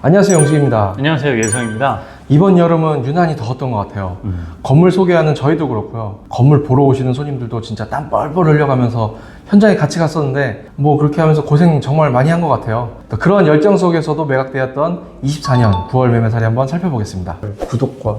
안녕하세요, 영식입니다. 안녕하세요, 예성입니다. 이번 여름은 유난히 더웠던 것 같아요. 건물 소개하는 저희도 그렇고요. 건물 보러 오시는 손님들도 진짜 땀 뻘뻘 흘려가면서 현장에 같이 갔었는데 뭐 그렇게 하면서 고생 정말 많이 한 것 같아요. 또 그런 열정 속에서도 매각되었던 24년 9월 매매사례 한번 살펴보겠습니다. 구독과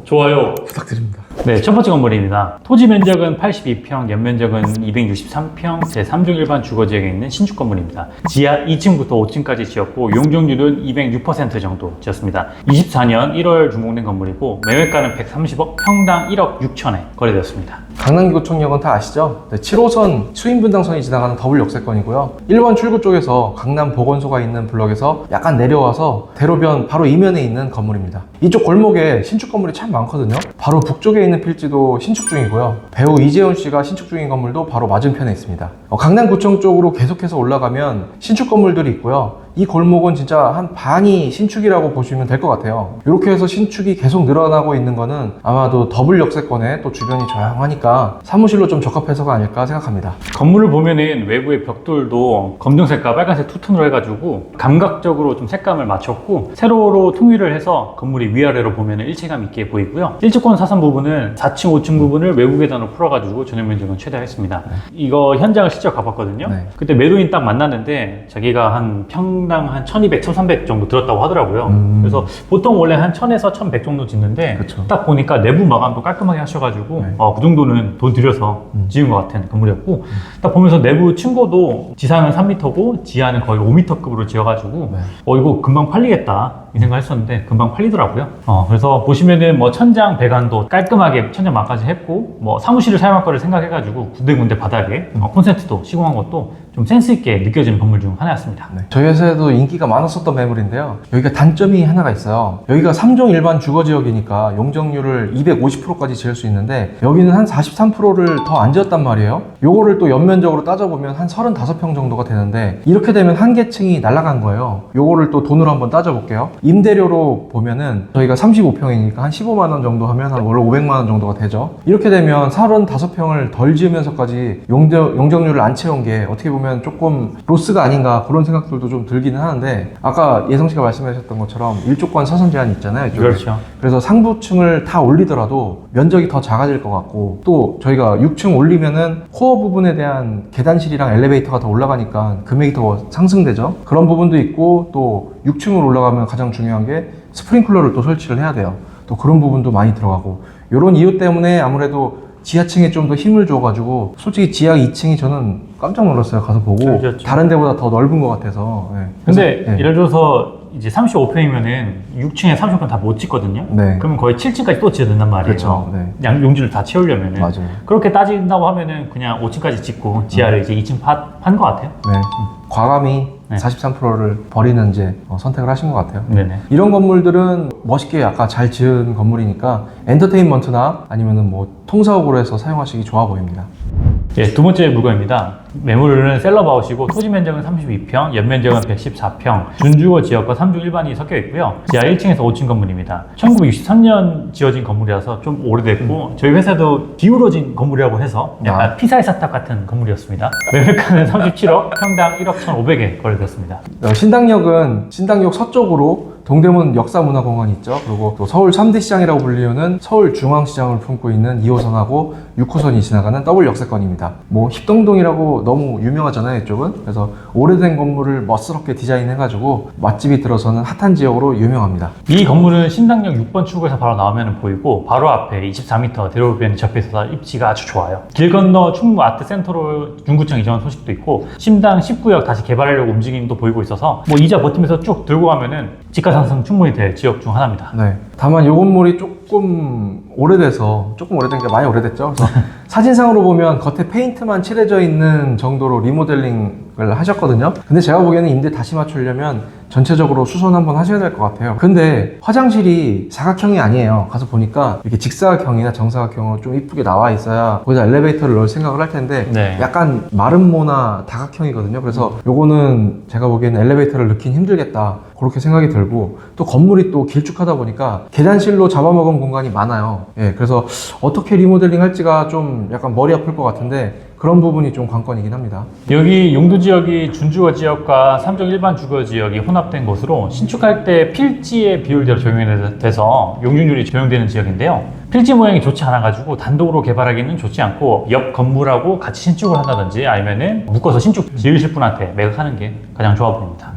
좋아요. 부탁드립니다. 네, 첫 번째 건물입니다. 토지 면적은 82평, 연면적은 263평, 제3종 일반 주거지역에 있는 신축 건물입니다. 지하 2층부터 5층까지 지었고 용적률은 206% 정도 지었습니다. 24년 1월 준공된 건물이고 매매가는 130억, 평당 1억 6천에 거래되었습니다. 강남교통역은 다 아시죠? 7호선 수인분당선이 지나가는 더블 역세권이고요. 1번 출구 쪽에서 강남 보건소가 있는 블럭에서 약간 내려와서 대로변 바로 이면에 있는 건물입니다. 이쪽 골목에 신축 건물이 참 많거든요. 바로 북쪽에 있는 필지도 신축 중이고요. 배우 이재훈 씨가 신축 중인 건물도 바로 맞은편에 있습니다. 강남구청 쪽으로 계속해서 올라가면 신축 건물들이 있고요. 이 골목은 진짜 한 반이 신축이라고 보시면 될 것 같아요. 이렇게 해서 신축이 계속 늘어나고 있는 거는 아마도 더블 역세권에 또 주변이 조용하니까 사무실로 좀 적합해서가 아닐까 생각합니다. 건물을 보면은 외부의 벽돌도 검정색과 빨간색 투톤으로 해가지고 감각적으로 좀 색감을 맞췄고 세로로 통일을 해서 건물이 위아래로 보면은 일체감 있게 보이고요. 일직권 사선 부분은 4층, 5층 부분을 외부 계단으로 풀어가지고 전용 면적은 최대화했습니다. 이거 현장을 실제로 가봤거든요. 그때 매도인 딱 만났는데 자기가 한 평당 한 1200, 1300 정도 들었다고 하더라고요. 그래서 보통 원래 한 1000에서 1100 정도 짓는데 그쵸. 딱 보니까 내부 마감도 깔끔하게 하셔가지고 그 정도는 돈 들여서 지은 것 같은 건물이었고 딱 보면서 내부 층고도 지상은 3m고 지하는 거의 5m급으로 지어가지고 이거 금방 팔리겠다 이 생각했었는데 금방 팔리더라고요. 그래서 보시면은 뭐 천장 배관도 깔끔하게 천장막까지 했고 뭐 사무실을 사용할 거를 생각해가지고 군데군데 바닥에 콘센트도 시공한 것도 좀 센스 있게 느껴지는 건물 중 하나였습니다. 저희 회사에도 인기가 많았었던 매물인데요. 여기가 단점이 하나가 있어요. 여기가 3종 일반 주거지역이니까 용적률을 250%까지 지을 수 있는데 여기는 한 43%를 더 안 지었단 말이에요. 요거를 또 연면적으로 따져보면 한 35평 정도가 되는데 이렇게 되면 한 개층이 날아간 거예요. 요거를 또 돈으로 한번 따져볼게요. 임대료로 보면은 저희가 35평이니까 한 15만 원 정도 하면 한 월 500만 원 정도가 되죠. 이렇게 되면 35평을 덜 지으면서까지 용적률을 안 채운 게 어떻게 보면 조금 로스가 아닌가 그런 생각들도 좀 들기는 하는데 아까 예성 씨가 말씀하셨던 것처럼 일조권 사선 제한이 있잖아요. 이쪽에. 그렇죠. 그래서 상부층을 다 올리더라도 면적이 더 작아질 것 같고 또 저희가 6층 올리면은 코어 부분에 대한 계단실이랑 엘리베이터가 더 올라가니까 금액이 더 상승되죠. 그런 부분도 있고 또 6층으로 올라가면 가장 중요한 게 스프링클러를 또 설치를 해야 돼요. 또 그런 부분도 많이 들어가고 이런 이유 때문에 아무래도 지하층에 좀 더 힘을 줘가지고 솔직히 지하 2층이 저는 깜짝 놀랐어요. 가서 보고 다른 데보다 더 넓은 것 같아서. 근데 예를 들어서 이제 35평이면은 6층에 30평 다 못 짓거든요. 그러면 거의 7층까지 또 지어야 된단 말이에요. 그렇죠. 용지를 다 채우려면은. 맞아요. 그렇게 따진다고 하면은 그냥 5층까지 짓고 지하를 이제 2층 판 것 같아요. 과감히 43%를 버리는 이제 선택을 하신 것 같아요. 네네. 이런 건물들은 멋있게 아까 잘 지은 건물이니까 엔터테인먼트나 아니면은 뭐 통사옥으로 해서 사용하시기 좋아 보입니다. 예, 두 번째 물건입니다. 매물은 셀럽아웃이고 토지 면적은 32평, 연면적은 114평, 준주거 지역과 3중 일반이 섞여 있고요. 지하 1층에서 5층 건물입니다. 1963년 지어진 건물이라서 좀 오래됐고 저희 회사도 기울어진 건물이라고 해서 약간 피사의 사탑 같은 건물이었습니다. 매매가는 37억, 평당 1억 1,500에 거래되었습니다. 신당역은 신당역 서쪽으로 동대문 역사문화공원이 있죠. 그리고 또 서울 3대 시장이라고 불리우는 서울중앙시장을 품고 있는 2호선하고 6호선이 지나가는 더블 역세권입니다. 뭐 힙동동이라고 너무 유명하잖아요, 이쪽은. 그래서 오래된 건물을 멋스럽게 디자인해가지고 맛집이 들어서는 핫한 지역으로 유명합니다. 이 건물은 신당역 6번 출구에서 바로 나오면 보이고 바로 앞에 24m 대로변이 접해 있어서 입지가 아주 좋아요. 길 건너 충무 아트센터로 중구청 이전 소식도 있고 신당 19역 다시 개발하려고 움직임도 보이고 있어서 뭐 이자 버티면서 쭉 들고 가면은 집가 상승 충분히 될 지역 중 하나입니다. 다만 이 건물이 조금 오래돼서 조금 오래된 게 많이 오래됐죠. 그래서 사진상으로 보면 겉에 페인트만 칠해져 있는 정도로 리모델링을 하셨거든요. 근데 제가 보기에는 임대 다시 맞추려면 전체적으로 수선 한번 하셔야 될 것 같아요. 근데 화장실이 사각형이 아니에요. 가서 보니까 이렇게 직사각형이나 정사각형으로 좀 이쁘게 나와 있어야 거기다 엘리베이터를 넣을 생각을 할 텐데 약간 마름모나 다각형이거든요. 그래서 요거는 제가 보기에는 엘리베이터를 넣긴 힘들겠다 그렇게 생각이 들고 또 건물이 또 길쭉하다 보니까 계단실로 잡아먹은 공간이 많아요. 그래서 어떻게 리모델링 할지가 좀 약간 머리 아플 것 같은데 그런 부분이 좀 관건이긴 합니다. 여기 용도 지역이 준주거 지역과 3종 일반 주거 지역이 혼합된 곳으로 신축할 때 필지의 비율대로 적용이 돼서 용적률이 적용되는 지역인데요. 필지 모양이 좋지 않아가지고 단독으로 개발하기는 좋지 않고 옆 건물하고 같이 신축을 한다든지 아니면은 묶어서 신축 지으실 분한테 매각하는 게 가장 좋아 보입니다.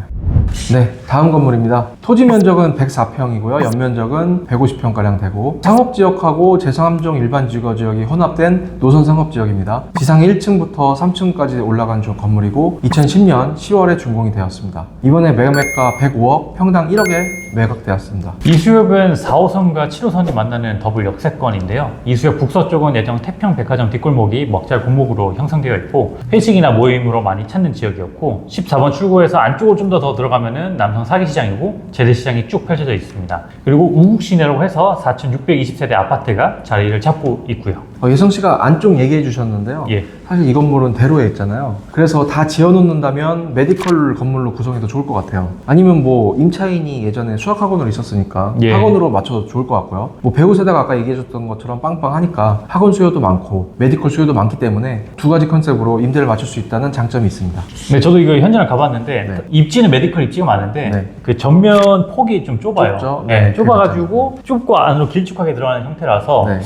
네, 다음 건물입니다. 토지 면적은 104평이고요. 연면적은 150평가량 되고 상업지역하고 제3종 일반 주거지역이 혼합된 노선 상업지역입니다. 지상 1층부터 3층까지 올라간 건물이고 2010년 10월에 준공이 되었습니다. 이번에 매매가 105억, 평당 1억에 매각되었습니다. 이 수역은 4호선과 7호선이 만나는 더블 역세권인데요. 이 수역 북서쪽은 예정 태평 백화점 뒷골목이 먹잘 골목으로 형성되어 있고 회식이나 모임으로 많이 찾는 지역이었고 14번 출구에서 안쪽으로 좀 더 들어가면은 남성 사기시장이고 재래시장이 쭉 펼쳐져 있습니다. 그리고 우국시내라고 해서 4,620세대 아파트가 자리를 잡고 있고요. 예성 씨가 안쪽 얘기해 주셨는데요. 예. 사실 이 건물은 대로에 있잖아요. 그래서 다 지어놓는다면 메디컬 건물로 구성해도 좋을 것 같아요. 아니면 뭐 임차인이 예전에 수학학원으로 있었으니까 예. 학원으로 맞춰도 좋을 것 같고요. 뭐 배우 세대가 아까 얘기해줬던 것처럼 빵빵하니까 학원 수요도 많고 메디컬 수요도 많기 때문에 두 가지 컨셉으로 임대를 맞출 수 있다는 장점이 있습니다. 네, 저도 이거 현장을 가봤는데 네. 입지는 메디컬 입지가 많은데 네. 그 전면 폭이 좀 좁아요. 좁죠? 네, 네, 좁아가지고 좁고 안으로 길쭉하게 들어가는 형태라서 네.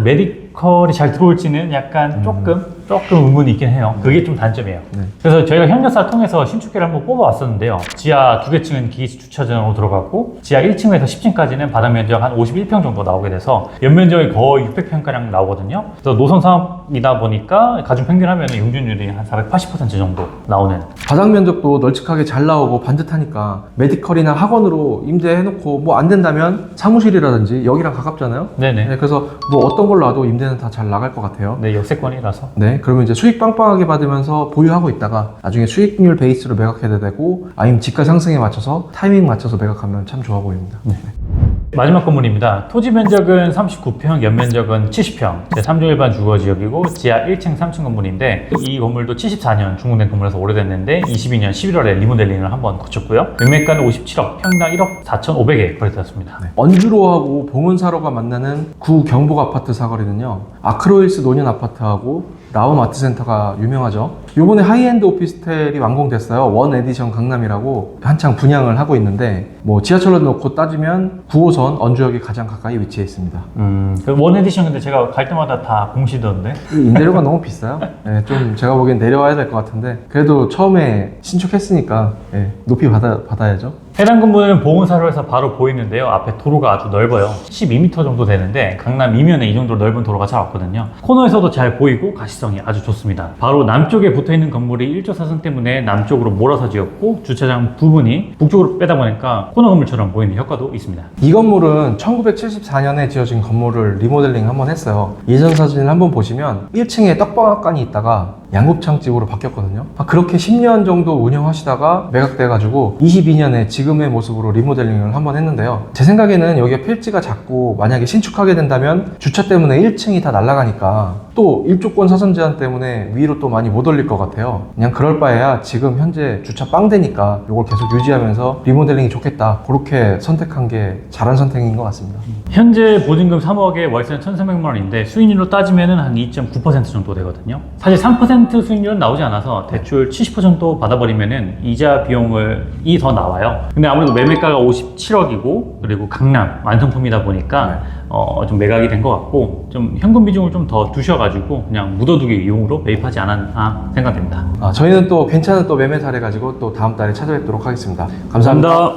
메디컬이 잘 들어올지는 약간 조금 의문이 있긴 해요. 그게 좀 단점이에요. 네. 그래서 저희가 협력사를 통해서 신축계를 한번 뽑아왔었는데요. 지하 2개 층은 기기식 주차장으로 들어갔고 지하 1층에서 10층까지는 바닥 면적 한 51평 정도 나오게 돼서 연면적이 거의 600평가량 나오거든요. 그래서 노선 사업이다 보니까 가중 평균하면 용적률이 한 480% 정도 나오는. 바닥 면적도 널찍하게 잘 나오고 반듯하니까 메디컬이나 학원으로 임대해놓고 뭐 안 된다면 사무실이라든지 여기랑 가깝잖아요. 네네. 네, 그래서 뭐 어떤 걸로 놔도 임대는 다 잘 나갈 것 같아요. 네, 역세권이라서. 네, 그러면 이제 수익 빵빵하게 받으면서 보유하고 있다가 나중에 수익률 베이스로 매각해도 되고 아니면 지가 상승에 맞춰서 타이밍 맞춰서 매각하면 참 좋아 보입니다. 네. 마지막 건물입니다. 토지 면적은 39평, 연면적은 70평, 제3종 일반 주거지역이고 지하 1층, 3층 건물인데 이 건물도 74년 준공된 건물에서 오래됐는데 22년 11월에 리모델링을 한번 거쳤고요. 매매가는 57억, 평당 1억 4,500에 거래되었습니다. 네. 언주로하고 봉은사로가 만나는 구 경복 아파트 사거리는요, 아크로힐스 노년 아파트하고 라움 아트센터가 유명하죠. 요번에 하이엔드 오피스텔이 완공됐어요. 원 에디션 강남이라고 한창 분양을 하고 있는데 뭐 지하철로 놓고 따지면 9호선 언주역이 가장 가까이 위치해 있습니다. 그 원 에디션 근데 제가 갈 때마다 다 공시던데. 이 임대료가 너무 비싸요. 네, 좀 제가 보기엔 내려와야 될 것 같은데 그래도 처음에 신축했으니까 네, 높이 받아야죠. 해당 건물은 봉은사로에서 바로 보이는데요. 앞에 도로가 아주 넓어요. 12m 정도 되는데 강남 이면에 이 정도로 넓은 도로가 잘 없거든요. 코너에서도 잘 보이고 가시성이 아주 좋습니다. 바로 남쪽에 붙어있는 건물이 1조 사선 때문에 남쪽으로 몰아서 지었고 주차장 부분이 북쪽으로 빼다 보니까 코너 건물처럼 보이는 효과도 있습니다. 이 건물은 1974년에 지어진 건물을 리모델링 한번 했어요. 예전 사진을 한번 보시면 1층에 떡방앗간이 있다가 양곱창집으로 바뀌었거든요. 그렇게 10년 정도 운영하시다가 매각돼가지고 22년에 지금의 모습으로 리모델링을 한번 했는데요. 제 생각에는 여기가 필지가 작고 만약에 신축하게 된다면 주차 때문에 1층이 다 날아가니까 또 일조권 사선 제한 때문에 위로 또 많이 못 올릴 것 같아요. 그냥 그럴 바에야 지금 현재 주차 빵 되니까 이걸 계속 유지하면서 리모델링이 좋겠다. 그렇게 선택한 게 잘한 선택인 것 같습니다. 현재 보증금 3억에 월세는 1,300만 원인데 수익률로 따지면 한 2.9% 정도 되거든요. 사실 3% 수익률은 나오지 않아서 대출 70% 정도 받아버리면은 이자 비용이 더 나와요. 근데 아무래도 매매가가 57억이고 그리고 강남 완성품이다 보니까 좀 매각이 된 것 같고 좀 현금 비중을 좀 더 두셔가지고 그냥 묻어두기 용으로 매입하지 않았나 생각됩니다. 저희는 또 괜찮은 또 매매 사례 가지고 또 다음 달에 찾아뵙도록 하겠습니다. 감사합니다.